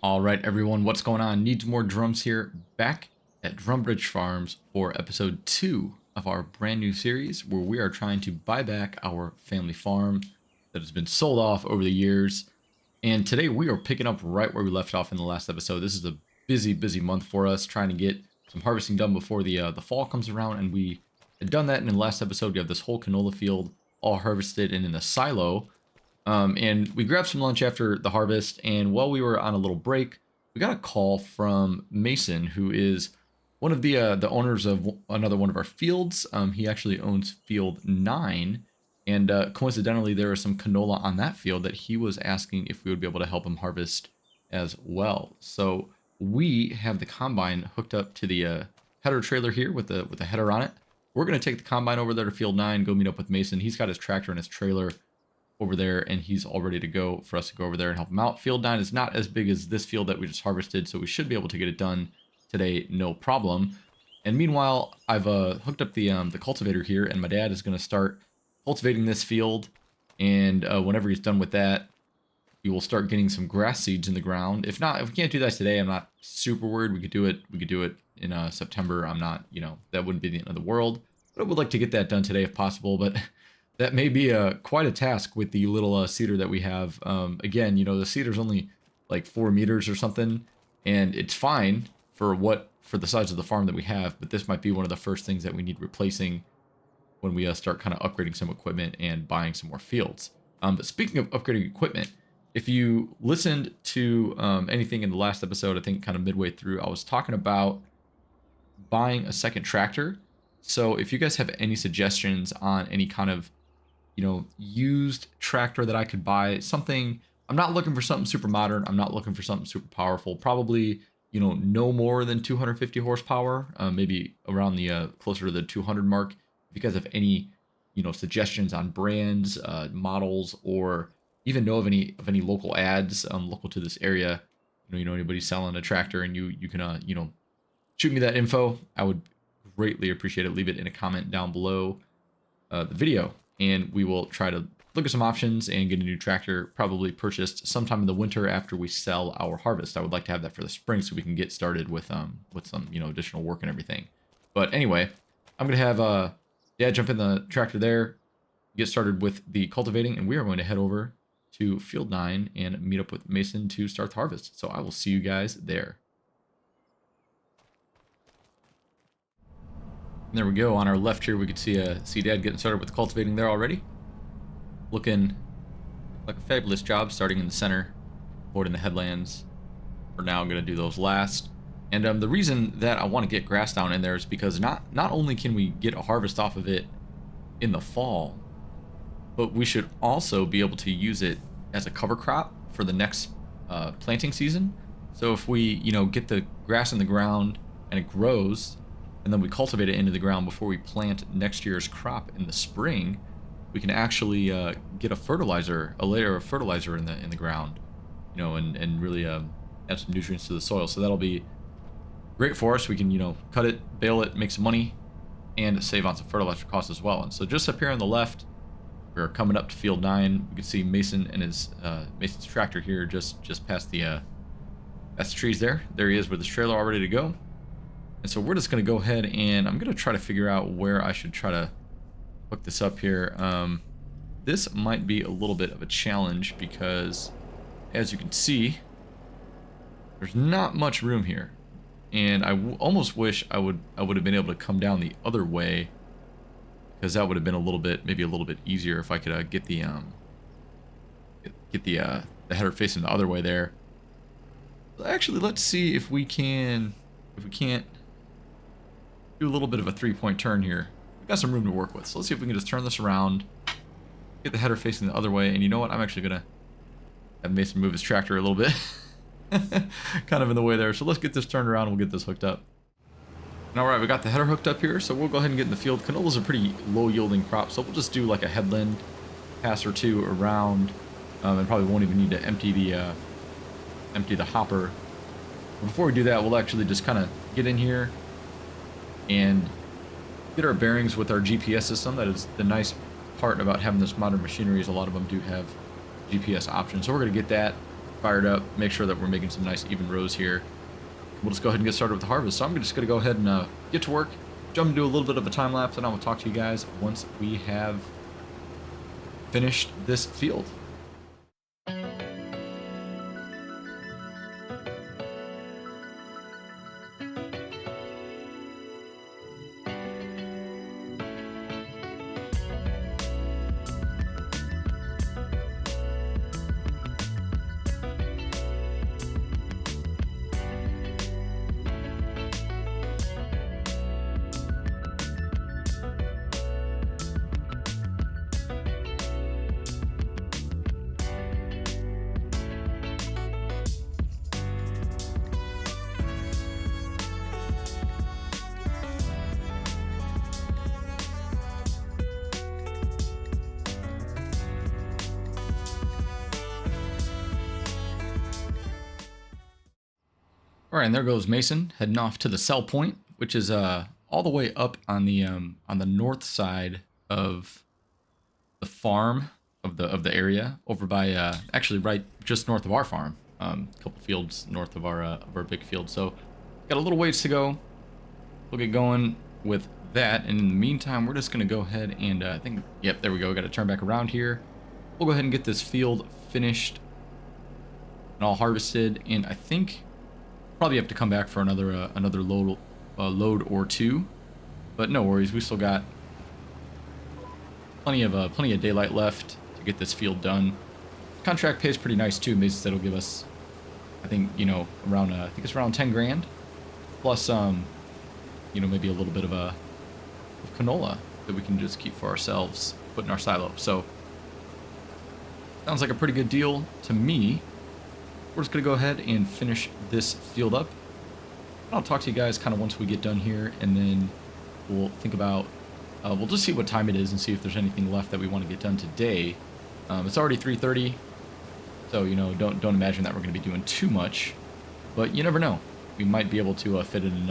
All right, everyone, what's going on? Needs more drums here, back at Drumbridge Farms for episode 2 of our brand new series where we are trying to buy back our family farm that has been sold off over the years. And today we are picking up right where we left off in the last episode. This is a busy month for us, trying to get some harvesting done before the fall comes around, and we had done that in the last episode. We have this whole canola field all harvested and in the silo. And we grabbed some lunch after the harvest, and while we were on a little break, we got a call from Mason, who is one of the owners of another one of our fields. He actually owns Field 9, and coincidentally, there is some canola on that field that he was asking if we would be able to help him harvest as well. So we have the combine hooked up to the header trailer here with the header on it. We're going to take the combine over there to Field 9, go meet up with Mason. He's got his tractor and his trailer over there, and he's all ready to go for us to go over there and help him out. Field 9 is not as big as this field that we just harvested, so we should be able to get it done today, no problem. And meanwhile, I've hooked up the cultivator here, and my dad is going to start cultivating this field. And whenever he's done with that, we will start getting some grass seeds in the ground. If we can't do that today, I'm not super worried. We could do it in September. I'm not, that wouldn't be the end of the world. But I would like to get that done today if possible. But that may be quite a task with the little seeder that we have. Again, the seeder's only like 4 meters or something, and it's fine for the size of the farm that we have, but this might be one of the first things that we need replacing when we start kind of upgrading some equipment and buying some more fields. But speaking of upgrading equipment, if you listened to anything in the last episode, I think kind of midway through, I was talking about buying a second tractor. So if you guys have any suggestions on any kind of used tractor that I could buy, something, I'm not looking for something super modern. I'm not looking for something super powerful. Probably, no more than 250 horsepower, maybe around the closer to the 200 mark. If you guys have any, suggestions on brands, models, or even know of any local ads local to this area, anybody selling a tractor, and you can, shoot me that info. I would greatly appreciate it. Leave it in a comment down below the video, and we will try to look at some options and get a new tractor, probably purchased sometime in the winter after we sell our harvest. I would like to have that for the spring so we can get started with some additional work and everything. But anyway, I'm gonna have Dad jump in the tractor there, get started with the cultivating, and we are going to head over to Field 9 and meet up with Mason to start the harvest. So I will see you guys there. And there we go. On our left here, we can see Dad getting started with the cultivating there already. Looking like a fabulous job, starting in the center, avoiding the headlands. For now, I'm going to do those last. And the reason that I want to get grass down in there is because not only can we get a harvest off of it in the fall, but we should also be able to use it as a cover crop for the next planting season. So if we, get the grass in the ground and it grows, and then we cultivate it into the ground before we plant next year's crop in the spring, we can actually get a layer of fertilizer in the ground, and really add some nutrients to the soil. So that'll be great for us. We can, cut it, bale it, make some money, and save on some fertilizer costs as well. And so just up here on the left, we're coming up to Field 9. We can see Mason and Mason's tractor here just past the trees there. There he is with his trailer all ready to go. And so we're just going to go ahead, and I'm going to try to figure out where I should try to hook this up here. This might be a little bit of a challenge because, as you can see, there's not much room here. And I almost wish I would have been able to come down the other way, because that would have been maybe a little bit easier if I could get the header facing the other way there. Actually, let's see if we can't do a little bit of a 3-point turn here. We've got some room to work with, so let's see if we can just turn this around, get the header facing the other way. And you know what? I'm actually gonna have Mason move his tractor a little bit, kind of in the way there. So let's get this turned around and we'll get this hooked up. And all right, we got the header hooked up here, so we'll go ahead and get in the field. Canola's a pretty low yielding crop, so we'll just do like a headland pass or two around, and probably won't even need to empty the hopper. But before we do that, we'll actually just kind of get in here and get our bearings with our GPS system. That is the nice part about having this modern machinery, is a lot of them do have GPS options. So we're going to get that, fired up, make sure that we're making some nice even rows here. We'll just go ahead and get started with the harvest. So I'm just going to go ahead and get to work, jump into a little bit of a time lapse, and I will talk to you guys once we have finished this field. All right, and there goes Mason heading off to the sell point, which is all the way up on the north side of the farm of the area, over by actually right just north of our farm, a couple fields north of our big field. So got a little ways to go. We'll get going with that, and in the meantime, we're just gonna go ahead and I think, yep, there we go. Got to turn back around here. We'll go ahead and get this field finished and all harvested, and I think probably have to come back for another load or two, but no worries. We still got plenty of daylight left to get this field done. Contract pays pretty nice too. Mason said it'll give us, I think, you know, around I think it's around 10 grand plus you know, maybe a little bit of canola that we can just keep for ourselves, put in our silo. So sounds like a pretty good deal to me. We're just going to go ahead and finish this field up. I'll talk to you guys kind of once we get done here, and then we'll think about, we'll just see what time it is and see if there's anything left that we want to get done today. It's already 3:30, so, you know, don't imagine that we're going to be doing too much, but you never know. We might be able to fit in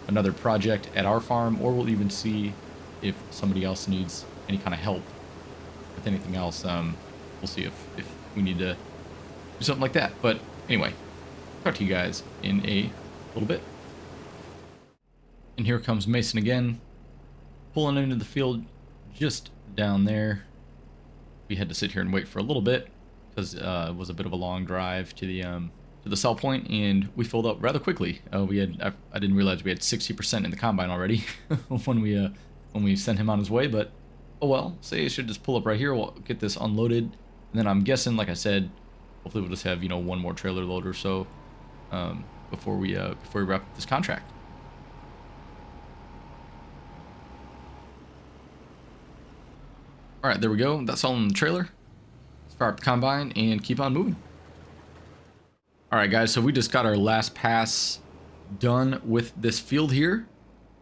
another project at our farm, or we'll even see if somebody else needs any kind of help with anything else. We'll see if we need to do something like that. But anyway, talk to you guys in a little bit. And here comes Mason again, pulling into the field just down there. We had to sit here and wait for a little bit because it was a bit of a long drive to the sell point, and we filled up rather quickly. I didn't realize we had 60% in the combine already when we sent him on his way, but oh well. Say I should just pull up right here. We'll get this unloaded, and then I'm guessing, like I said, hopefully we'll just have, you know, one more trailer load or so before we wrap up this contract. All right, there we go. That's all in the trailer. Let's fire up the combine and keep on moving. All right, guys. So we just got our last pass done with this field here.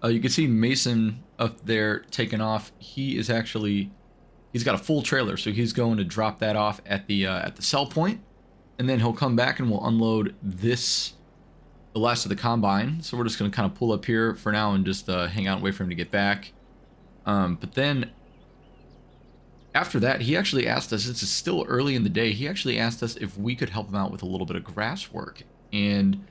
You can see Mason up there taking off. He's got a full trailer, so he's going to drop that off at the sell point. And then he'll come back and we'll unload the last of the combine. So we're just going to kind of pull up here for now and just hang out and wait for him to get back. But then after that, he actually asked us, it's still early in the day, he actually asked us if we could help him out with a little bit of grass work. And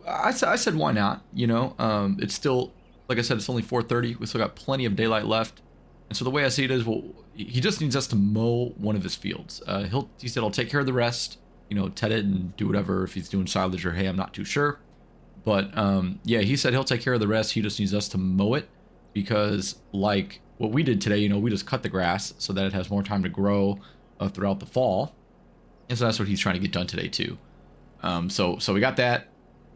I said, why not? You know, it's still, like I said, it's only 4:30. We still got plenty of daylight left. And so the way I see it is, well, he just needs us to mow one of his fields. He said, I'll take care of the rest, you know, ted it and do whatever. If he's doing silage or hay, I'm not too sure. But yeah, he said he'll take care of the rest. He just needs us to mow it because, like what we did today, you know, we just cut the grass so that it has more time to grow throughout the fall. And so that's what he's trying to get done today too. So we got that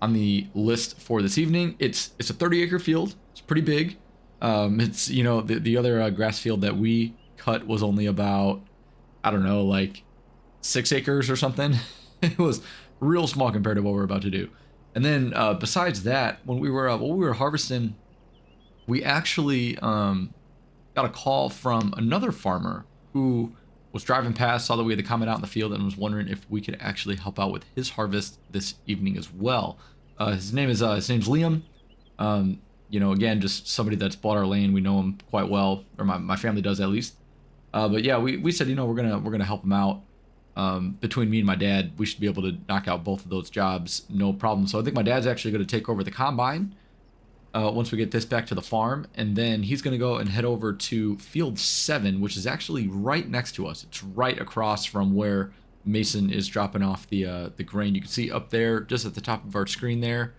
on the list for this evening. It's a 30-acre field. It's pretty big. It's, you know, the other grass field that we cut was only about, I don't know, like 6 acres or something. It was real small compared to what we're about to do. And then besides that, when we were harvesting, we actually got a call from another farmer who was driving past, saw that we had the comment out in the field, and was wondering if we could actually help out with his harvest this evening as well. His name's Liam. You know, again, just somebody that's bought our land. We know him quite well, or my family does at least. But yeah, we said, you know, we're gonna help him out. between me and my dad, we should be able to knock out both of those jobs, no problem. So I think my dad's actually going to take over the combine once we get this back to the farm, and then he's going to go and head over to field 7, which is actually right next to us. It's right across from where Mason is dropping off the grain. You can see up there, just at the top of our screen there,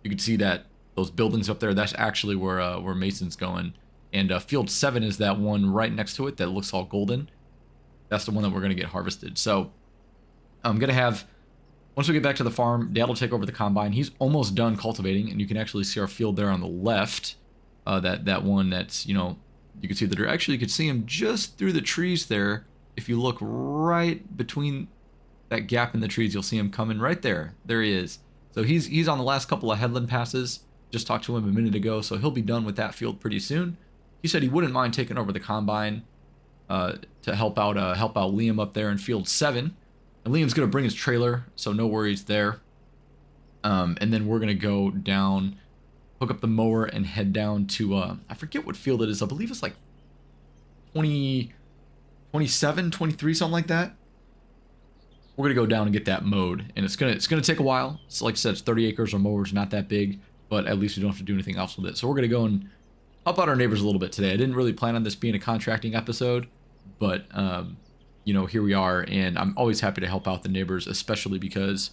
you can see that those buildings up there. That's actually where Mason's going, and field 7 is that one right next to it that looks all golden. That's the one that we're going to get harvested. So I'm going to have, once we get back to the farm, Dad will take over the combine. He's almost done cultivating, and you can actually see our field there on the left. That one that's, you know, you can see that. Actually, you can see him just through the trees there. If you look right between that gap in the trees, you'll see him coming right there. There he is. So he's on the last couple of headland passes. Just talked to him a minute ago, so he'll be done with that field pretty soon. He said he wouldn't mind taking over the combine to help out Liam up there in field 7. And Liam's gonna bring his trailer, so no worries there. And then we're gonna go down, hook up the mower, and head down to I forget what field it is. I believe it's like 20, 27, 23, something like that. We're gonna go down and get that mowed, and it's gonna take a while. So like I said, it's 30 acres. Our mower's not that big, but at least we don't have to do anything else with it. So we're gonna go and help out our neighbors a little bit today. I didn't really plan on this being a contracting episode, but you know, here we are, and I'm always happy to help out the neighbors, especially because,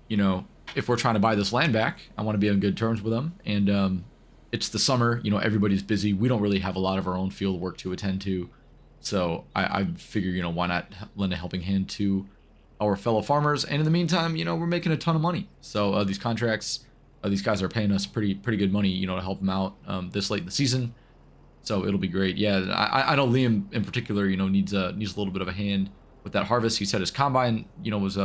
you know, if we're trying to buy this land back, I want to be on good terms with them. And it's the summer, you know, everybody's busy. We don't really have a lot of our own field work to attend to, so I figure, you know, why not lend a helping hand to our fellow farmers? And in the meantime, you know, we're making a ton of money. So these contracts, these guys are paying us pretty good money, you know, to help them out this late in the season. So it'll be great. Yeah, I know Liam in particular, you know, needs a little bit of a hand with that harvest. He said his combine, you know, was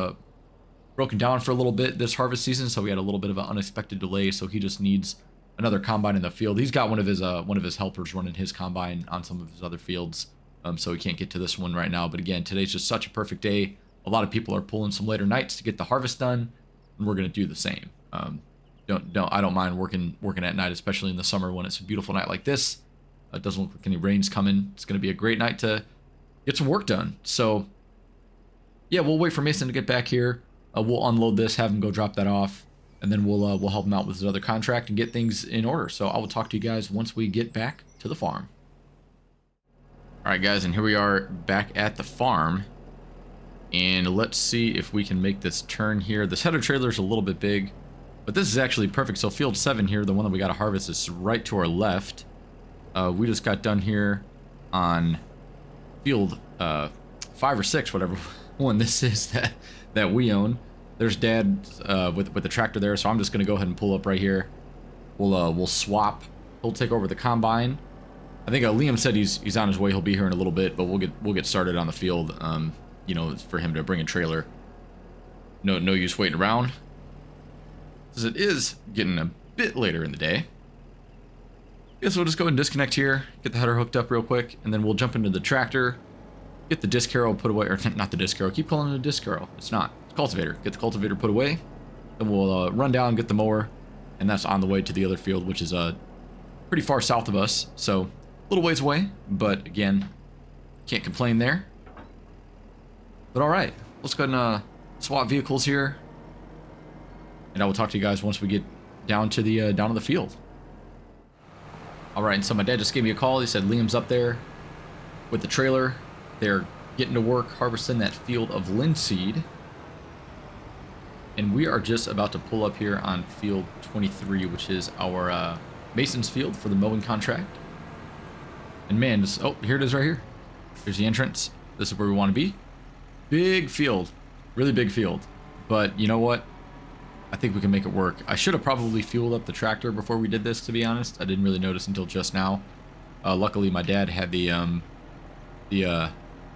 broken down for a little bit this harvest season, so we had a little bit of an unexpected delay. So he just needs another combine in the field. He's got one of his helpers running his combine on some of his other fields, so he can't get to this one right now. But again, today's just such a perfect day. A lot of people are pulling some later nights to get the harvest done, and we're gonna do the same. I don't mind working at night, especially in the summer when it's a beautiful night like this. It doesn't look like any rain's coming. It's going to be a great night to get some work done. So, yeah, we'll wait for Mason to get back here. We'll unload this, have him go drop that off, and then we'll help him out with his other contract and get things in order. So I will talk to you guys once we get back to the farm. All right, guys, and here we are back at the farm. And let's see if we can make this turn here. This header trailer is a little bit big, but this is actually perfect. So field 7 here, the one that we got to harvest, is right to our left. We just got done here on field 5 or 6, whatever one this is that we own. There's Dad with the tractor there, so I'm just gonna go ahead and pull up right here. We'll swap. He'll take over the combine. I think Liam said he's on his way. He'll be here in a little bit, but we'll get started on the field. You know, for him to bring a trailer. No use waiting around, because it is getting a bit later in the day. Guess we'll just go ahead and disconnect here, get the header hooked up real quick, and then we'll jump into the tractor, get the disc harrow put away, or not the disc harrow, keep calling it a disc harrow. It's not. It's a cultivator. Get the cultivator put away, then we'll run down, get the mower, and that's on the way to the other field, which is pretty far south of us, so a little ways away, but again, can't complain there. But all right, let's go ahead and swap vehicles here, and I will talk to you guys once we get down to the field. All right, and so my dad just gave me a call. He said Liam's up there with the trailer. They're getting to work harvesting that field of linseed. And we are just about to pull up here on field 23, which is our Mason's field for the mowing contract. And man, oh, here it is right here. Here's the entrance. This is where we want to be. Big field, really big field. But you know what? I think we can make it work. I should have probably fueled up the tractor before we did this, to be honest. I didn't really notice until just now. Luckily, my dad had the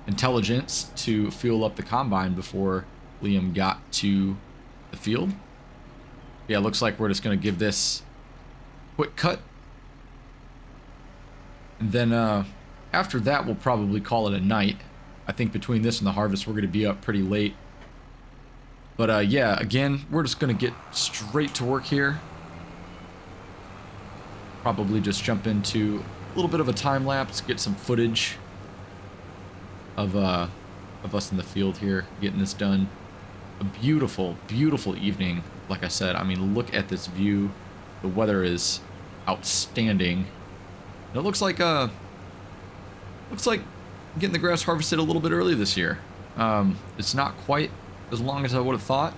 intelligence to fuel up the combine before Liam got to the field. Yeah, it looks like we're just going to give this a quick cut. And then after that, we'll probably call it a night. I think between this and the harvest, we're going to be up pretty late. But yeah, again, we're just going to get straight to work here. Probably just jump into a little bit of a time lapse, get some footage of of us in the field here getting this done. A beautiful, beautiful evening. Like I said, I mean, look at this view. The weather is outstanding. And it looks like getting the grass harvested a little bit early this year. It's not quite as long as I would have thought,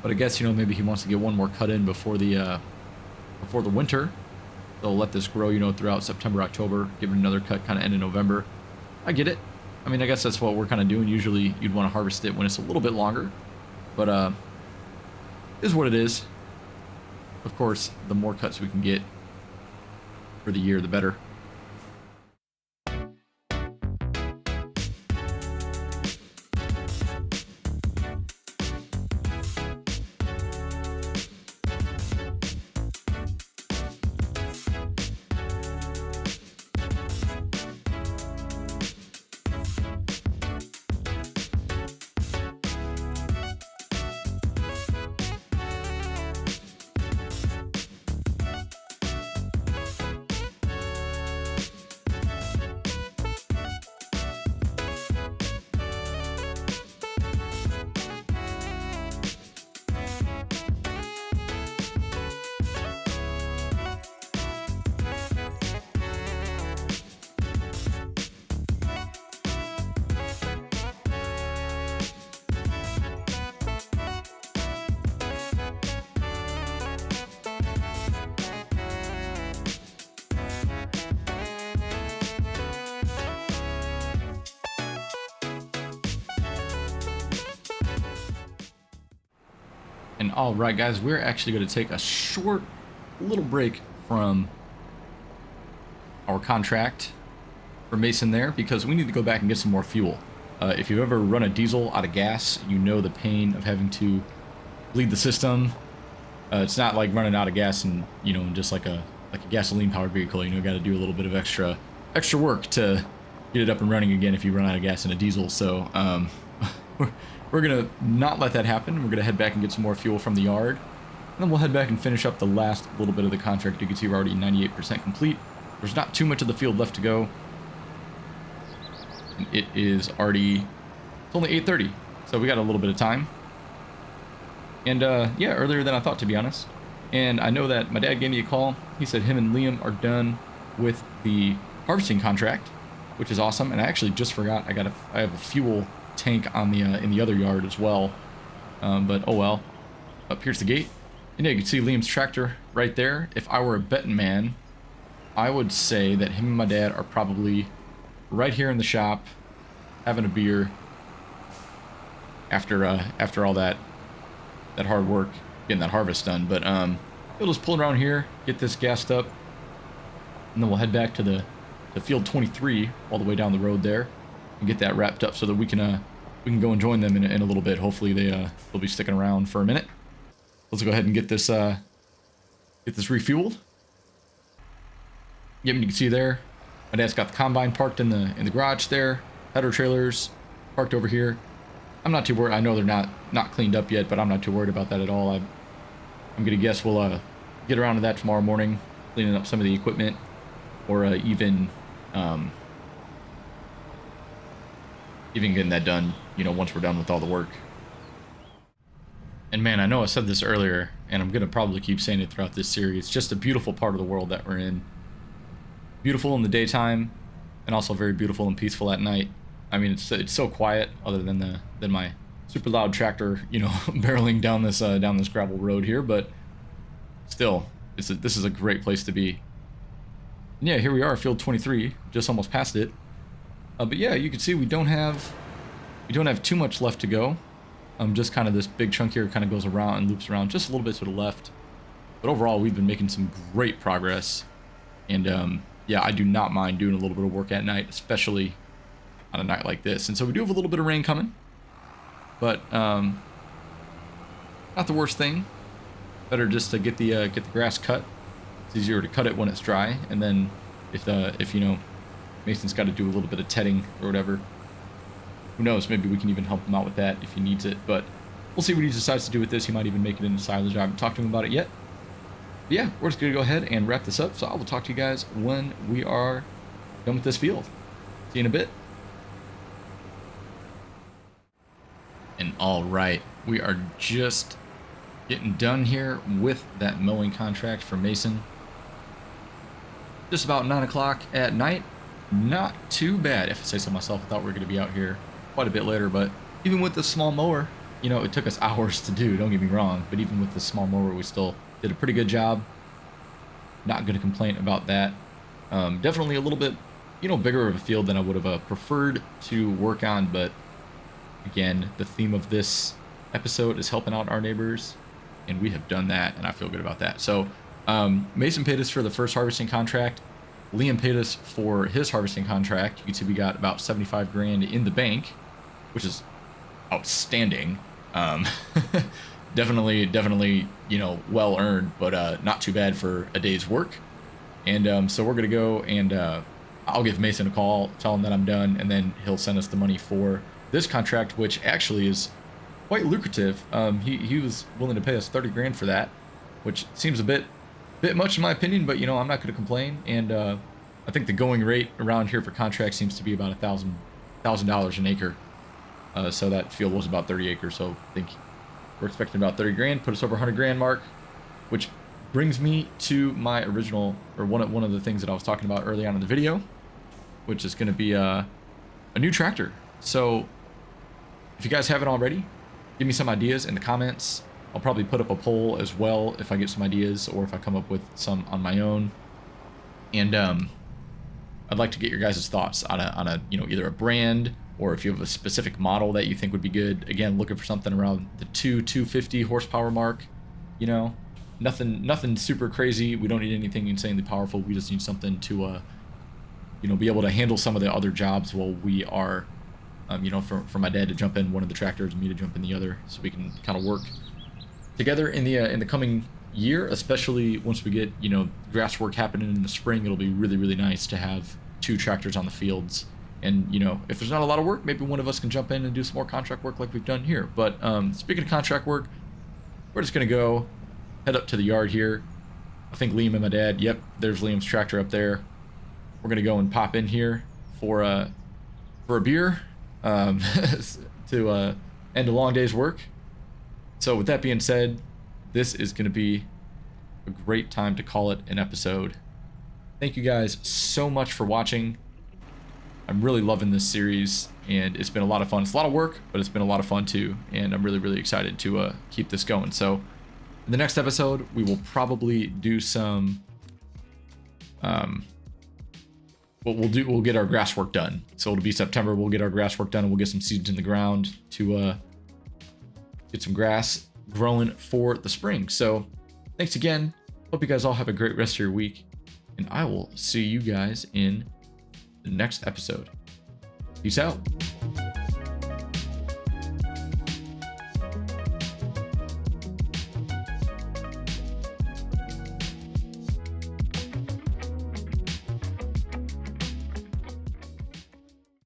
but I guess, you know, maybe he wants to get one more cut in before the winter. They'll let this grow, you know, throughout September, October, give it another cut kind of end of November. I get it. I mean, I guess that's what we're kind of doing. Usually you'd want to harvest it when it's a little bit longer, but it is what it is. Of course, the more cuts we can get for the year, the better. And all right, guys, we're actually going to take a short little break from our contract for Mason there because we need to go back and get some more fuel. If you've ever run a diesel out of gas, you know the pain of having to bleed the system. It's not like running out of gas and, you know, just like a gasoline powered vehicle. You know, got to do a little bit of extra work to get it up and running again if you run out of gas in a diesel. So we're gonna not let that happen. We're gonna head back and get some more fuel from the yard, and then we'll head back and finish up the last little bit of the contract. You can see we're already 98% complete. There's not too much of the field left to go. And it is already, it's only 8:30, so we got a little bit of time. And yeah, earlier than I thought, to be honest. And I know that my dad gave me a call. He said him and Liam are done with the harvesting contract, which is awesome. And I actually just forgot I have a fuel tank on the in the other yard as well, but oh well. Up here's the gate, and yeah, you can see Liam's tractor right there. If I were a betting man, I would say that him and my dad are probably right here in the shop having a beer after all that hard work getting that harvest done. But we'll just pull around here, get this gassed up, and then we'll head back to the field 23 all the way down the road there and get that wrapped up so that we can go and join them in a little bit. Hopefully they'll be sticking around for a minute. Let's go ahead and get this refueled. Yep, you can see there, my dad's got the combine parked in the garage there. Header trailers parked over here. I'm not too worried. I know they're not cleaned up yet, but I'm not too worried about that at all. I'm gonna guess we'll get around to that tomorrow morning, cleaning up some of the equipment, or even getting that done, you know, once we're done with all the work. And man, I know I said this earlier, and I'm gonna probably keep saying it throughout this series. It's just a beautiful part of the world that we're in. Beautiful in the daytime, and also very beautiful and peaceful at night. I mean, it's so quiet, other than my super loud tractor, you know, barreling down this gravel road here. But still, this is a great place to be. And yeah, here we are, field 23, just almost past it. But yeah, you can see we don't have too much left to go. Just kind of this big chunk here kind of goes around and loops around just a little bit to the left. But overall, we've been making some great progress. And yeah, I do not mind doing a little bit of work at night, especially on a night like this. And so we do have a little bit of rain coming, but not the worst thing. Better just to get the grass cut. It's easier to cut it when it's dry, and then if you know, Mason's got to do a little bit of tedding or whatever, who knows, maybe we can even help him out with that if he needs it. But we'll see what he decides to do with this. He might even make it into silage. I haven't talked to him about it yet. But yeah, we're just gonna go ahead and wrap this up, so I will talk to you guys when we are done with this field. See you in a bit. All right, we are just getting done here with that mowing contract for Mason. Just about 9 o'clock at night. Not too bad, if I say so myself. I thought we were going to be out here quite a bit later, but even with this small mower, you know, it took us hours to do, don't get me wrong, but even with this small mower, we still did a pretty good job. Not going to complain about that. Definitely a little bit, you know, bigger of a field than I would have preferred to work on, but again, the theme of this episode is helping out our neighbors, and we have done that, and I feel good about that. So Mason paid us for the first harvesting contract. Liam paid us for his harvesting contract. You can see we got about 75 grand in the bank, which is outstanding. Definitely, you know, well earned, but not too bad for a day's work. And so we're gonna go and I'll give Mason a call, tell him that I'm done, and then he'll send us the money for this contract, which actually is quite lucrative. He was willing to pay us 30 grand for that, which seems a bit much in my opinion, but you know, I'm not going to complain. And I think the going rate around here for contracts seems to be about $1,000 an acre. So that field was about 30 acres. So I think we're expecting about 30 grand, put us over 100 grand mark, which brings me to my original, or one of the things that I was talking about early on in the video, which is going to be a new tractor. So if you guys haven't already, give me some ideas in the comments. I'll probably put up a poll as well if I get some ideas or if I come up with some on my own. And I'd like to get your guys' thoughts on a you know, either a brand or if you have a specific model that you think would be good. Again, looking for something around the 250 horsepower mark. You know, nothing super crazy. We don't need anything insanely powerful. We just need something to you know, be able to handle some of the other jobs while we are you know, for my dad to jump in one of the tractors and me to jump in the other, so we can kind of work together in the coming year, especially once we get, you know, grass work happening in the spring. It'll be really nice to have 2 tractors on the fields. And you know, if there's not a lot of work, maybe one of us can jump in and do some more contract work like we've done here. But speaking of contract work, we're just gonna go head up to the yard here. I think Liam and my dad, yep, there's Liam's tractor up there. We're gonna go and pop in here for a beer to end a long day's work. So with that being said, this is going to be a great time to call it an episode. Thank you guys so much for watching. I'm really loving this series, and it's been a lot of fun. It's a lot of work, but it's been a lot of fun too, and I'm really excited to keep this going. So in the next episode, we will probably do some we'll get our grass work done. So it'll be September. We'll get our grass work done, and we'll get some seeds in the ground to get some grass growing for the spring. So thanks again. Hope you guys all have a great rest of your week, and I will see you guys in the next episode. Peace out.